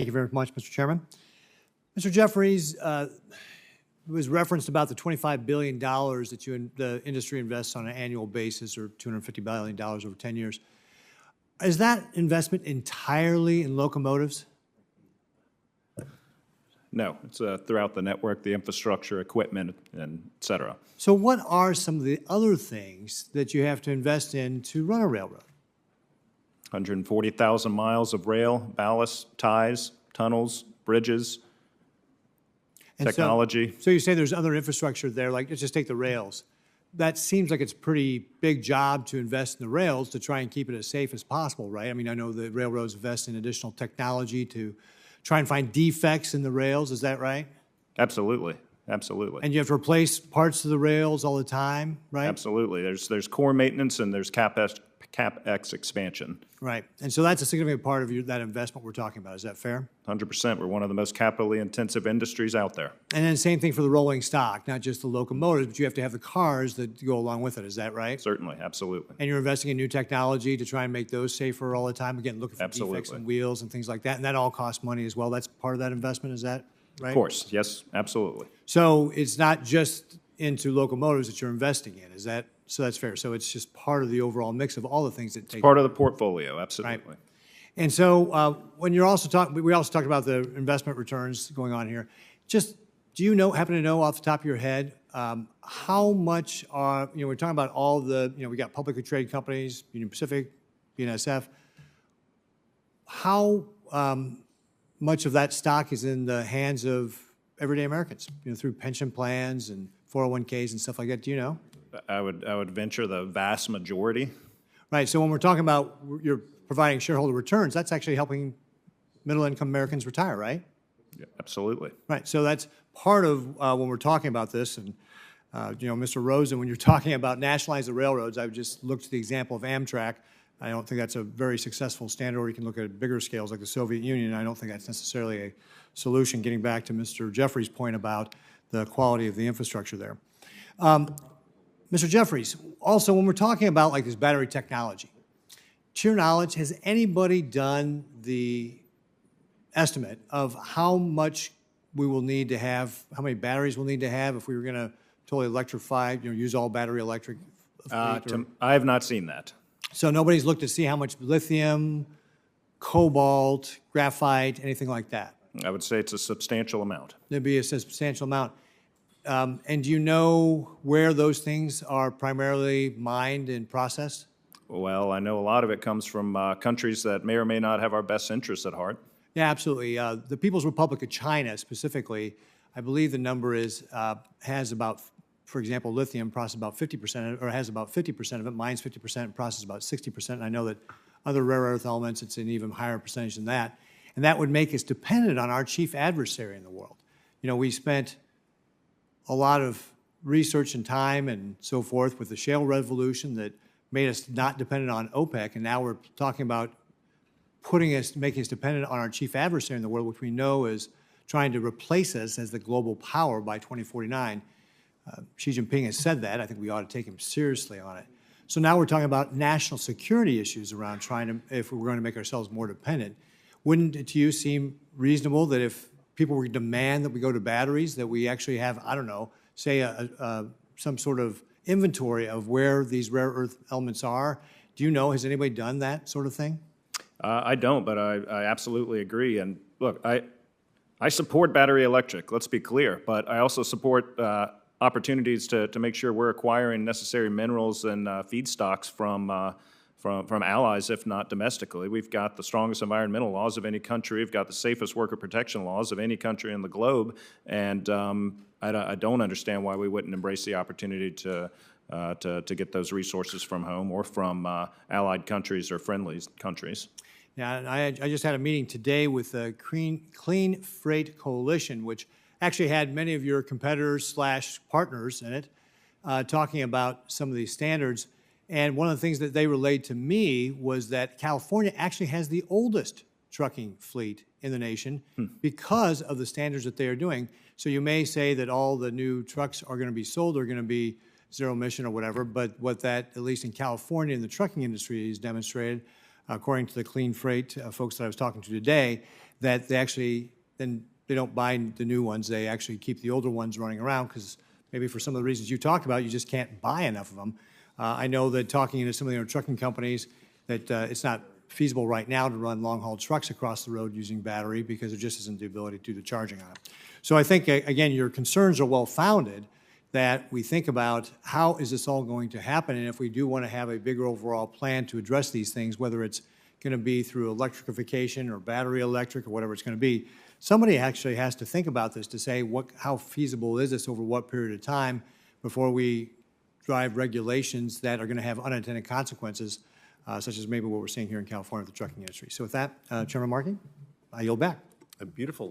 Thank you very much, Mr. Chairman. Mr. Jeffries, it was referenced about the $25 billion that the industry invests on an annual basis, or $250 billion over 10 years. Is that investment entirely in locomotives? No, it's throughout the network, the infrastructure, equipment, and et cetera. So what are some of the other things that you have to invest in to run a railroad? 140,000 miles of rail, ballast, ties, tunnels, bridges, And technology. So you say there's other infrastructure there, like let's just take the rails. That seems like it's a pretty big job to invest in the rails to try and keep it as safe as possible, right? I mean, I know the railroads invest in additional technology to try and find defects in the rails. Is that right? Absolutely, absolutely. And you have to replace parts of the rails all the time, right? Absolutely. There's core maintenance and there's CapEx expansion. Right. And so that's a significant part of that investment we're talking about. Is that fair? 100%. We're one of the most capitally intensive industries out there. And then same thing for the rolling stock, not just the locomotives, but you have to have the cars that go along with it. Is that right? Certainly, absolutely. And you're investing in new technology to try and make those safer all the time, again, looking for defects in wheels and things like that. And that all costs money as well. That's part of that investment, is that right? Of course, yes, absolutely. So it's not just into locomotives that you're investing in, is that? So that's fair. So it's just part of the overall mix of all the things that take. Part of the portfolio, absolutely. Right. And so when you're also talking, we also talked about the investment returns going on here. Just, do you happen to know off the top of your head, how much are, we're talking about all the, we got publicly traded companies, Union Pacific, BNSF. How much of that stock is in the hands of everyday Americans, through pension plans and 401ks and stuff like that? Do you know? I would venture the vast majority. Right. So when we're talking about you're providing shareholder returns, that's actually helping middle-income Americans retire, right? Yeah, absolutely. Right. So that's part of when we're talking about this. And, Mr. Rosen, when you're talking about nationalizing the railroads, I would just look to the example of Amtrak. I don't think that's a very successful standard, or you can look at bigger scales like the Soviet Union. I don't think that's necessarily a solution, getting back to Mr. Jeffries' point about the quality of the infrastructure there. Mr. Jeffries, also when we're talking about like this battery technology, to your knowledge, has anybody done the estimate of how much we will need to have, how many batteries we'll need to have if we were going to totally electrify, use all battery electric? I have not seen that. So nobody's looked to see how much lithium, cobalt, graphite, anything like that? I would say it's a substantial amount. There'd be a substantial amount. And do you know where those things are primarily mined and processed? Well, I know a lot of it comes from countries that may or may not have our best interests at heart. Yeah, absolutely. The People's Republic of China specifically, I believe the number is, has about, for example, lithium processes about 50% of it, or has about 50% of it, mines 50%, and processes about 60%. And I know that other rare earth elements, it's an even higher percentage than that. And that would make us dependent on our chief adversary in the world. We spent a lot of research and time and so forth with the shale revolution that made us not dependent on OPEC, and now we're talking about making us dependent on our chief adversary in the world, which we know is trying to replace us as the global power by 2049. Xi Jinping has said that. I think we ought to take him seriously on it. So now we're talking about national security issues around trying to, if we're going to make ourselves more dependent. Wouldn't it to you seem reasonable that if people would demand that we go to batteries, that we actually have, I don't know, say some sort of inventory of where these rare earth elements are? Do you know, has anybody done that sort of thing? I don't, but I absolutely agree. And look, I support battery electric, let's be clear, but I also support opportunities to make sure we're acquiring necessary minerals and feedstocks from allies, if not domestically. We've got the strongest environmental laws of any country. We've got the safest worker protection laws of any country in the globe. And I don't understand why we wouldn't embrace the opportunity to get those resources from home or from allied countries or friendly countries. Yeah, and I just had a meeting today with the Clean Freight Coalition, which actually had many of your competitors / partners in it, talking about some of these standards. And one of the things that they relayed to me was that California actually has the oldest trucking fleet in the nation because of the standards that they are doing. So you may say that all the new trucks are going to be sold are going to be zero emission or whatever, but what that, at least in California in the trucking industry, is demonstrated according to the clean freight folks that I was talking to today, that they actually, then they don't buy the new ones. They actually keep the older ones running around because maybe for some of the reasons you talked about, you just can't buy enough of them. I know that talking to some of the other trucking companies, that it's not feasible right now to run long-haul trucks across the road using battery because there just isn't the ability to do the charging on it. So I think, again, your concerns are well-founded, that we think about how is this all going to happen, and if we do want to have a bigger overall plan to address these things, whether it's going to be through electrification or battery electric or whatever it's going to be, somebody actually has to think about this to say how feasible is this over what period of time before we drive regulations that are going to have unintended consequences, such as maybe what we're seeing here in California with the trucking industry. So with that, Chairman Markey, I yield back. Beautiful.